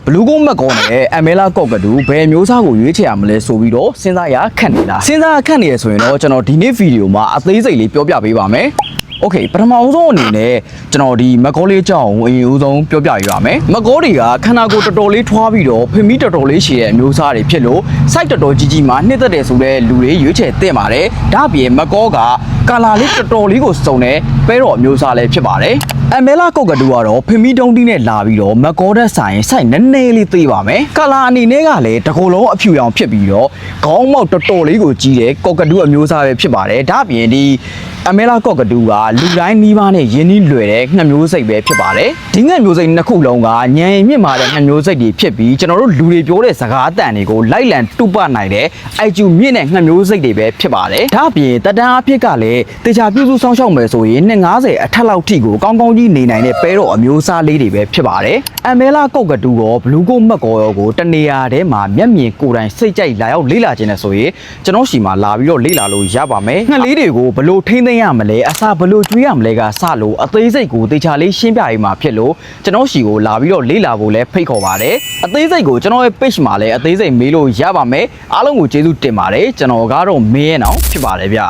ဘလူးကုန်းမက်ကောနဲ့အမဲလာကော့ကတူဘယ်မျိုးစားကိုရွေးချယ်ရမလဲဆိုပြီးတော့စဉ်းစားရခက်နေတာစဉ်းစားခက်နေရဆိုရင်တော့ကျွန်တော်ဒီနေ့ဗီဒီယိုမှာအသေးစိတ်လေးပြောပြပေးပါမယ်โอเคပထမဦးဆုံးအနေနဲ့ကျွန်တော်ဒီမက်ကောလေးအကြောင်းအရင်ဦးဆုံးပြောပြရပါမယ်မက်ကောတွေကခန္ဓာကိုယ်တော်တော်လေးထွားပြီးတော့ဖင်မီတော်တော်လေးရှည်တဲ့အမျိုးအစားတွေဖြစ်လို့ site တော်တော်ကြီးကြီးမှာနှစ်သက်တယ်ဆိုတဲ့လူတွေရွေးချယ်တင်ပါတယ်ဒါ့အပြင်မက်ကောကကာလာလေးတော်တော်လေးကိုစုံတဲ့ပဲတော်အမျိုးအစားလည်းဖြစ်ပါတယ်အမဲလာကော့ကတူကတော့ဖင်မီတုံးတီးနဲ့လာပြီးတော့မက်ကောတဲ့ဆိုင် site နည်းနည်းလေးသေးပါမယ်ကာလာအနေနဲ့ကလည်းတကူလုံးအဖြူရောင်ဖြစ်ပြီးတော့ခေါင်းမောက်တော်တော်လေးကိုကြီးတဲ့ကော့ကတူအမျိုးအစားပဲဖြစ်ပါတယ်ဒါ့အပြင်ဒီအမဲလာကော့ကတူကလူတိုင်းနီးပါးနဲ့ရင်းနှီးလွယ်တဲ့ငှက်မျိုးစိတ်ပဲဖြစ်ပါတယ်ဒီငှက်မျိုးစိတ်နှစ်ခုလုံးကညံရင်မြင့်မာတဲ့ငှက်မျိုးစိတ်တွေဖြစ်ပြီးကျွန်တော်တို့လူတွေပြောတဲ့စကားအတန်တွေကိုလိုက်လံတူပနိုင်တဲ့ IQ မြင့်တဲ့ငှက်မျိုးစိတ်တွေပဲဖြစ်ပါတယ်ဒါ့အပြင်တက်တန်းအဖြစ်ကလည်းတေချာပြုစုစောင့်ရှောက်မယ်ဆိုရင်250အထက်လောက်ထိကိုကောင်းကောင်းကြီးနေနိုင်တဲ့ပဲတော့အမျိုးအစားလေးတွေပဲဖြစ်ပါတယ်အမဲလာကော့ကတူရောဘလူးကိုမက်ကောရောကိုတနေရာထဲမှာမျက်မြင်ကိုယ်တိုင်စိတ်ကြိုက်လာရောက်လေ့လာခြင်းနဲ့ဆိုရင်ကျွန်တော်ရှီမှာလာပြီးတော့လေ့လာလို့ရပါမယ်ငှက်လေးတွေကိုဘလို့ထိန်းသိမ်းရမလဲအစာဘလို့ကျွေးရမလဲကစလို့အသေးစိတ်ကိုတေချာလေးရှင်းပြရေးမှာဖြစ်လို့ကျွန်တော်ရှီကိုလာပြီးတော့လေ့လာဖို့လဲဖိတ်ခေါ်ပါတယ်အသေးစိတ်ကိုကျွန်တော်ရဲ့ page မှာလည်းအသေးစိတ်မေးလို့ရပါမယ်အားလုံးကိုကျေးဇူးတင်ပါတယ်ကျွန်တော်ကတော့မင်းရဲ့အောင်ဖြစ်ပါတယ်ဗျ